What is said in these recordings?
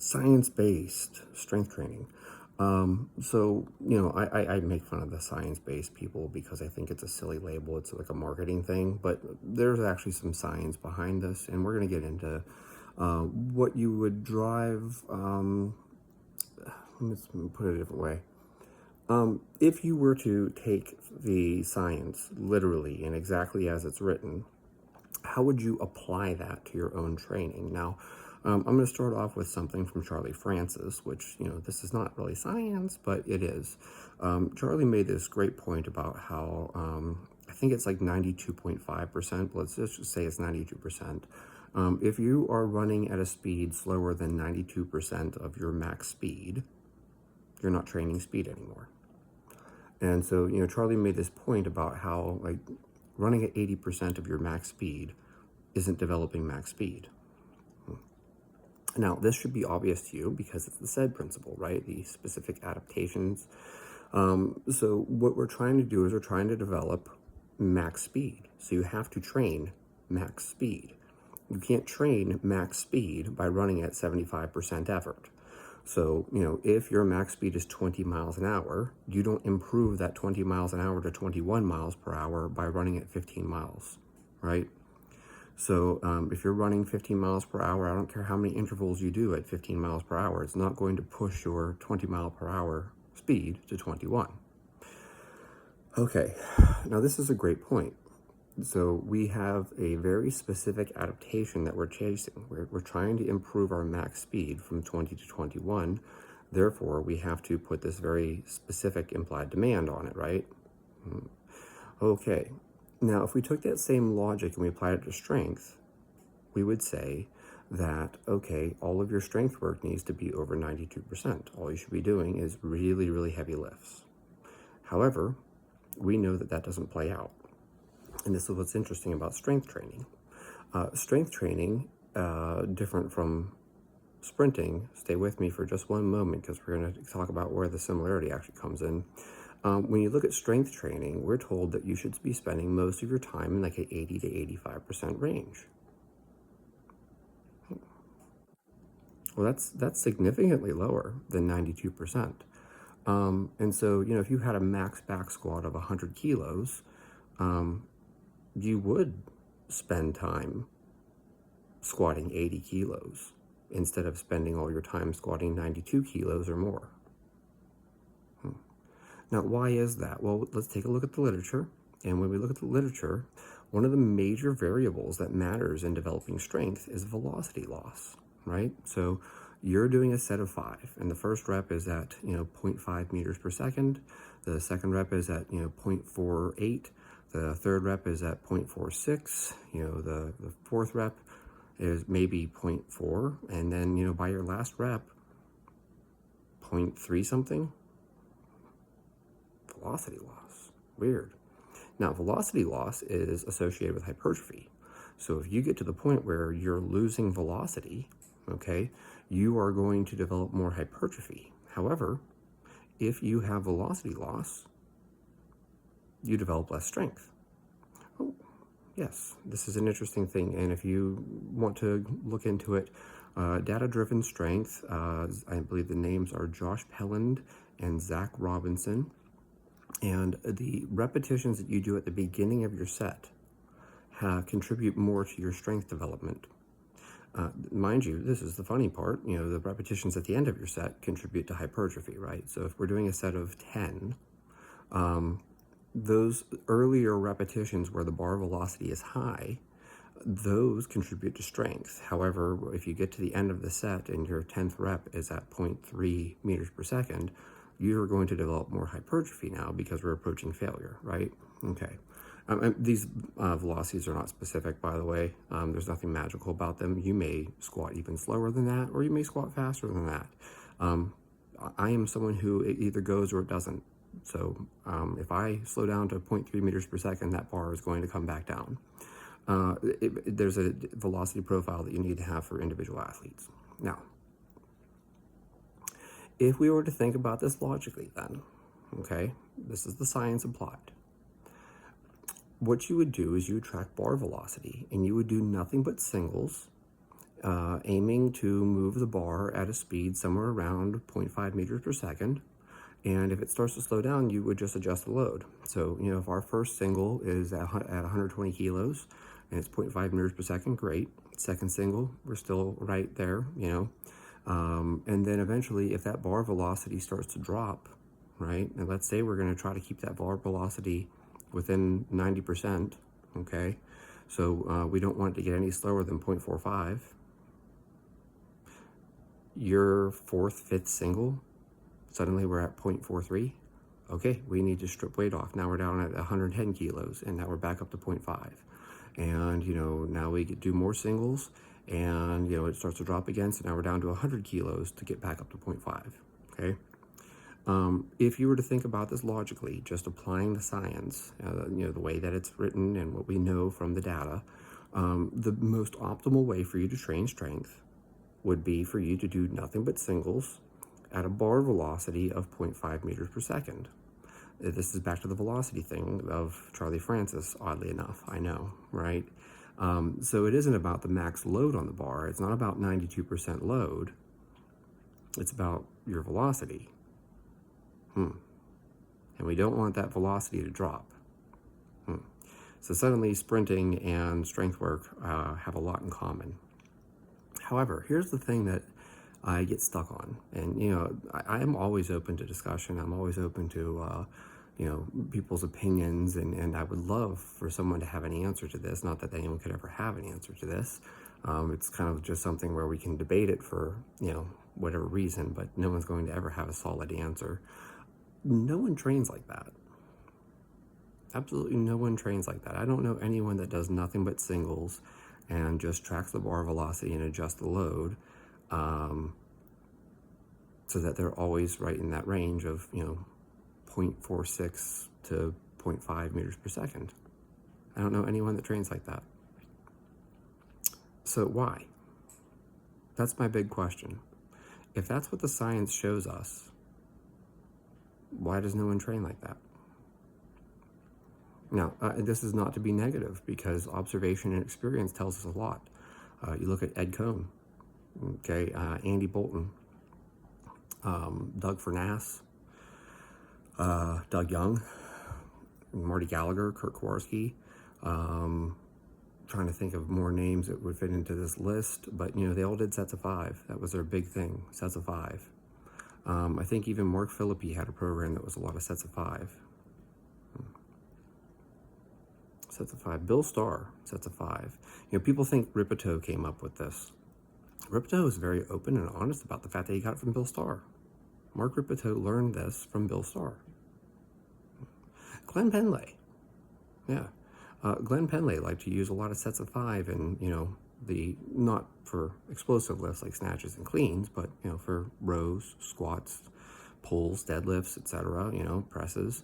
Science-based strength training. I make fun of the science-based people because I think it's a silly label. It's like a marketing thing, but there's actually some science behind this, and we're going to get into what you would drive. Let me put it a different way. If you were to take the science literally and exactly as it's written, how would you apply that to your own training? Now, I'm going to start off with something from Charlie Francis, which, this is not really science, but it is. Charlie made this great point about how, I think it's like 92.5%, but let's just say it's 92%. If you are running at a speed slower than 92% of your max speed, you're not training speed anymore. And so, Charlie made this point about how, like, running at 80% of your max speed isn't developing max speed. Now, this should be obvious to you because it's the SAID principle, right? The specific adaptations. So what we're trying to do is we're trying to develop max speed. So you have to train max speed. You can't train max speed by running at 75% effort. So, if your max speed is 20 miles an hour, you don't improve that 20 miles an hour to 21 miles per hour by running at 15 miles, right? So if you're running 15 miles per hour, I don't care how many intervals you do at 15 miles per hour, it's not going to push your 20 mile per hour speed to 21. Okay, now this is a great point. So we have a very specific adaptation that we're chasing. We're trying to improve our max speed from 20 to 21. Therefore, we have to put this very specific implied demand on it, right? Okay. Now, if we took that same logic and we applied it to strength, we would say that, okay, all of your strength work needs to be over 92%. All you should be doing is really, really heavy lifts. However, we know that that doesn't play out. And this is what's interesting about strength training. Strength training, different from sprinting, stay with me for just one moment because we're going to talk about where the similarity actually comes in. When you look at strength training, we're told that you should be spending most of your time in like an 80 to 85% range. Well, that's significantly lower than 92%. And so, if you had a max back squat of 100 kilos, you would spend time squatting 80 kilos instead of spending all your time squatting 92 kilos or more. Now, why is that? Well, let's take a look at the literature. And when we look at the literature, one of the major variables that matters in developing strength is velocity loss, right? So you're doing a set of 5, and the first rep is at, 0.5 meters per second. The second rep is at, 0.48. The third rep is at 0.46. The fourth rep is maybe 0.4. And then, by your last rep, 0.3 something. Velocity loss. Weird. Now, velocity loss is associated with hypertrophy. So if you get to the point where you're losing velocity, okay, you are going to develop more hypertrophy. However, if you have velocity loss, you develop less strength. Oh, yes, this is an interesting thing. And if you want to look into it, data-driven strength, I believe the names are Josh Pelland and Zach Robinson. And the repetitions that you do at the beginning of your set contribute more to your strength development. Mind you, this is the funny part, the repetitions at the end of your set contribute to hypertrophy, right? So if we're doing a set of 10, those earlier repetitions where the bar velocity is high, those contribute to strength. However, if you get to the end of the set and your 10th rep is at 0.3 meters per second, you're going to develop more hypertrophy now because we're approaching failure, right? Okay. These velocities are not specific, by the way. There's nothing magical about them. You may squat even slower than that, or you may squat faster than that. I am someone who it either goes or it doesn't. So if I slow down to 0.3 meters per second, that bar is going to come back down. There's a velocity profile that you need to have for individual athletes. Now, if we were to think about this logically then, okay, this is the science applied. What you would do is you would track bar velocity and you would do nothing but singles aiming to move the bar at a speed somewhere around 0.5 meters per second. And if it starts to slow down, you would just adjust the load. So, if our first single is at 120 kilos and it's 0.5 meters per second, great. Second single, we're still right there, and then eventually, if that bar velocity starts to drop, right, and let's say we're going to try to keep that bar velocity within 90%, okay, so we don't want it to get any slower than 0.45. Your fourth, fifth single, suddenly we're at 0.43. Okay, we need to strip weight off. Now we're down at 110 kilos, and now we're back up to 0.5. And, now we do more singles, and, it starts to drop again. So now we're down to 100 kilos to get back up to 0.5, okay? If you were to think about this logically, just applying the science, the way that it's written and what we know from the data, the most optimal way for you to train strength would be for you to do nothing but singles at a bar velocity of 0.5 meters per second. This is back to the velocity thing of Charlie Francis, oddly enough, I know, right? So it isn't about the max load on the bar. It's not about 92% load. It's about your velocity. And we don't want that velocity to drop. So suddenly sprinting and strength work have a lot in common. However, here's the thing that I get stuck on. And, I am always open to discussion. I'm always open to, people's opinions. And I would love for someone to have an answer to this. Not that anyone could ever have an answer to this. It's kind of just something where we can debate it for, whatever reason, but no one's going to ever have a solid answer. No one trains like that. Absolutely no one trains like that. I don't know anyone that does nothing but singles and just tracks the bar velocity and adjusts the load, so that they're always right in that range of, 0.46 to 0.5 meters per second. I don't know anyone that trains like that. So why? That's my big question. If that's what the science shows us, why does no one train like that? Now, this is not to be negative, because observation and experience tells us a lot. You look at Ed Cohn, okay, Andy Bolton, Doug Furness, Doug Young, Marty Gallagher, Kurt Kowarski. Trying to think of more names that would fit into this list, but they all did sets of 5. That was their big thing, sets of 5. I think even Mark Philippi had a program that was a lot of sets of 5. Sets of 5. Bill Starr, sets of 5. People think Rippetoe came up with this. Rippetoe is very open and honest about the fact that he got it from Bill Starr. Mark Rippetoe learned this from Bill Starr. Glenn Penley. Yeah. Glenn Penley liked to use a lot of sets of 5 and, not for explosive lifts like snatches and cleans, but, for rows, squats, pulls, deadlifts, etc., presses,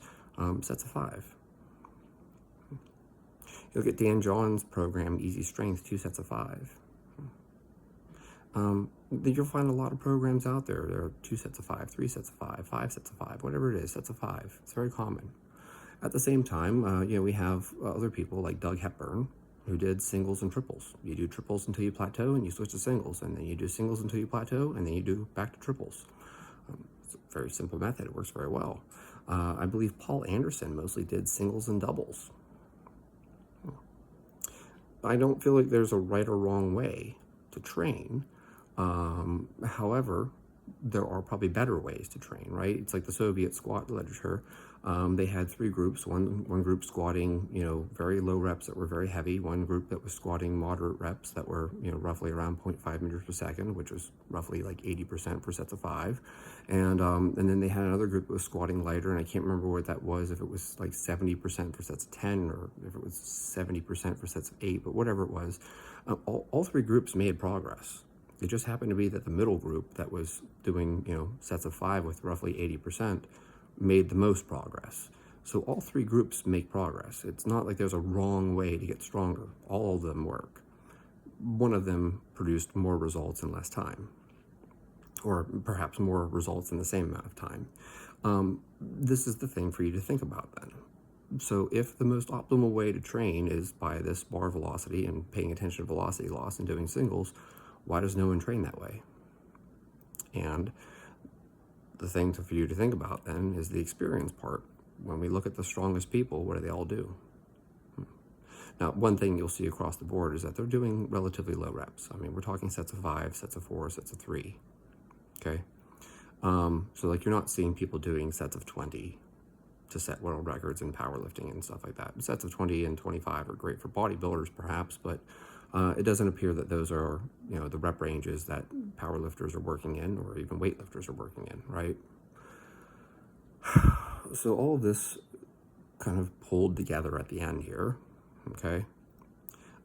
sets of 5. You look at Dan John's program, Easy Strength, 2 sets of 5. You'll find a lot of programs out there. There are 2 sets of 5, 3 sets of 5, 5 sets of 5, whatever it is, sets of 5. It's very common. At the same time, we have other people like Doug Hepburn, who did singles and triples. You do triples until you plateau, and you switch to singles, and then you do singles until you plateau, and then you do back to triples. It's a very simple method. It works very well. I believe Paul Anderson mostly did singles and doubles. I don't feel like there's a right or wrong way to train. However, there are probably better ways to train, right? It's like the Soviet squat literature. They had 3 groups, one group squatting, very low reps that were very heavy, one group that was squatting moderate reps that were, roughly around 0.5 meters per second, which was roughly like 80% for sets of 5. And then they had another group that was squatting lighter, and I can't remember what that was, if it was like 70% for sets of 10 or if it was 70% for sets of 8, but whatever it was, all 3 groups made progress. It just happened to be that the middle group that was doing, sets of 5 with roughly 80% made the most progress. So all 3 groups make progress. It's not like there's a wrong way to get stronger. All of them work. One of them produced more results in less time, or perhaps more results in the same amount of time. This is the thing for you to think about then. So if the most optimal way to train is by this bar velocity and paying attention to velocity loss and doing singles, Why does no one train that way? And the thing for you to think about then is the experience part. When we look at the strongest people, what do they all do? Now, one thing you'll see across the board is that they're doing relatively low reps. I mean, we're talking sets of 5, sets of 4, sets of 3, okay? So like you're not seeing people doing sets of 20 to set world records in powerlifting and stuff like that. Sets of 20 and 25 are great for bodybuilders perhaps, but it doesn't appear that those are, the rep ranges that powerlifters are working in, or even weightlifters are working in, right? So all of this kind of pulled together at the end here, okay?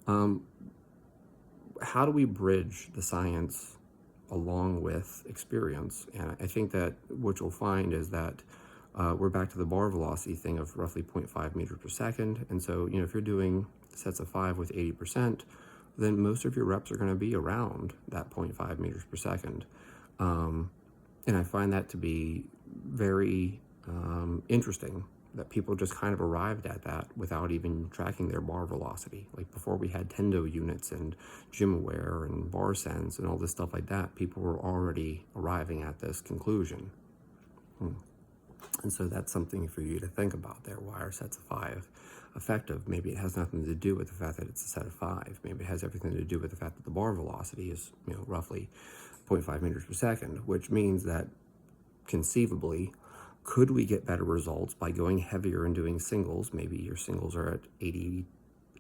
How do we bridge the science along with experience? And I think that what you'll find is that we're back to the bar velocity thing of roughly 0.5 meters per second. And so, if you're doing sets of 5 with 80%, then most of your reps are going to be around that 0.5 meters per second. And I find that to be very interesting, that people just kind of arrived at that without even tracking their bar velocity. Like before we had Tendo units and GymAware and BarSense and all this stuff like that, people were already arriving at this conclusion. And so that's something for you to think about there. Why are sets of 5 effective? Maybe it has nothing to do with the fact that it's a set of 5. Maybe it has everything to do with the fact that the bar velocity is, roughly 0.5 meters per second, which means that conceivably, could we get better results by going heavier and doing singles? Maybe your singles are at 88%,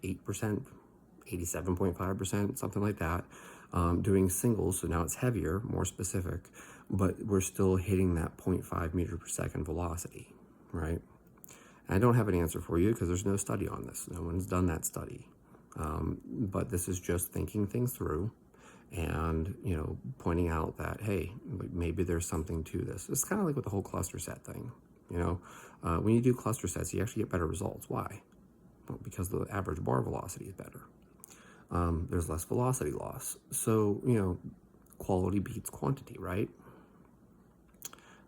87.5%, something like that. Doing singles, so now it's heavier, more specific, but we're still hitting that 0.5 meter per second velocity, right? And I don't have an answer for you because there's no study on this. No one's done that study. But this is just thinking things through and, pointing out that, hey, maybe there's something to this. It's kind of like with the whole cluster set thing. When you do cluster sets, you actually get better results. Why? Well, because the average bar velocity is better. There's less velocity loss. So, quality beats quantity, right?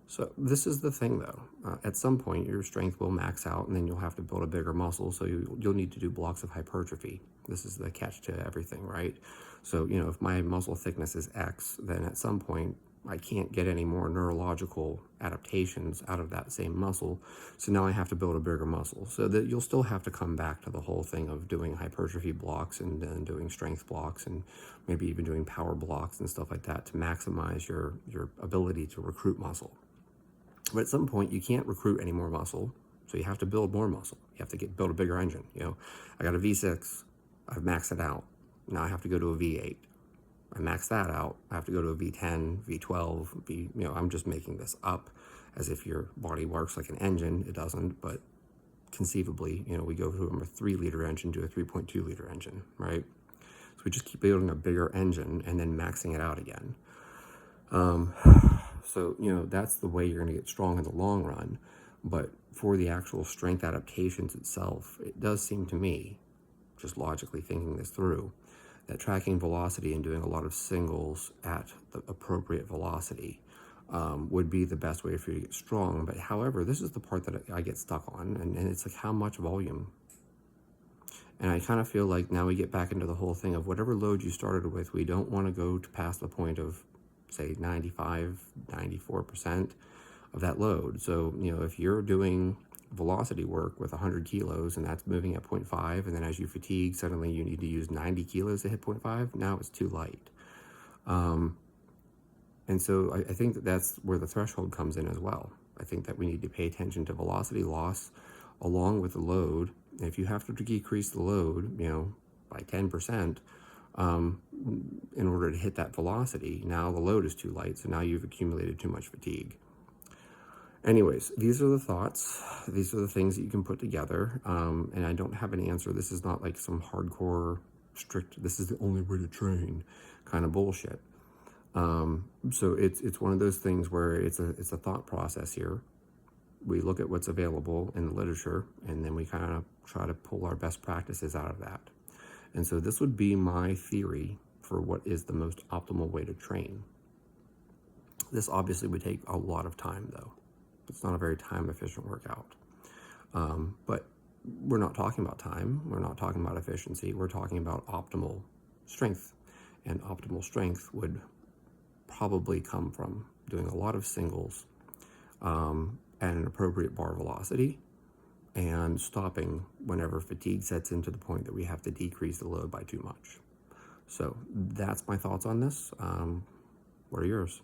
So this is the thing, though. At some point, your strength will max out, and then you'll have to build a bigger muscle, so you'll need to do blocks of hypertrophy. This is the catch to everything, right? So, if my muscle thickness is X, then at some point, I can't get any more neurological adaptations out of that same muscle, so now I have to build a bigger muscle. So that you'll still have to come back to the whole thing of doing hypertrophy blocks and then doing strength blocks and maybe even doing power blocks and stuff like that to maximize your ability to recruit muscle. But at some point, you can't recruit any more muscle, so you have to build more muscle. You have to build a bigger engine. I got a V6, I've maxed it out. Now I have to go to a V8. I max that out. I have to go to a V10, V12, I'm just making this up as if your body works like an engine. It doesn't, but conceivably, we go from a 3-liter engine to a 3.2-liter engine, right? So we just keep building a bigger engine and then maxing it out again. So, that's the way you're going to get strong in the long run. But for the actual strength adaptations itself, it does seem to me, just logically thinking this through, that tracking velocity and doing a lot of singles at the appropriate velocity would be the best way for you to get strong. But however, this is the part that I get stuck on, and it's like, how much volume? And I kind of feel like now we get back into the whole thing of whatever load you started with, we don't want to go to past the point of, say, 95, 94% of that load. So, if you're doing velocity work with 100 kilos and that's moving at 0.5, and then as you fatigue, suddenly you need to use 90 kilos to hit 0.5, now it's too light. And so I think that's where the threshold comes in as well. I think that we need to pay attention to velocity loss along with the load. And if you have to decrease the load, by 10%, in order to hit that velocity, now the load is too light, so now you've accumulated too much fatigue. Anyways, these are the thoughts. These are the things that you can put together, and I don't have an answer. This is not like some hardcore, strict, this is the only way to train kind of bullshit. So it's one of those things where it's a thought process here. We look at what's available in the literature, and then we kind of try to pull our best practices out of that. And so this would be my theory for what is the most optimal way to train. This obviously would take a lot of time, though. It's not a very time-efficient workout. But we're not talking about time. We're not talking about efficiency. We're talking about optimal strength And optimal strength would probably come from doing a lot of singles at an appropriate bar velocity and stopping whenever fatigue sets in to the point that we have to decrease the load by too much. So that's my thoughts on this. What are yours?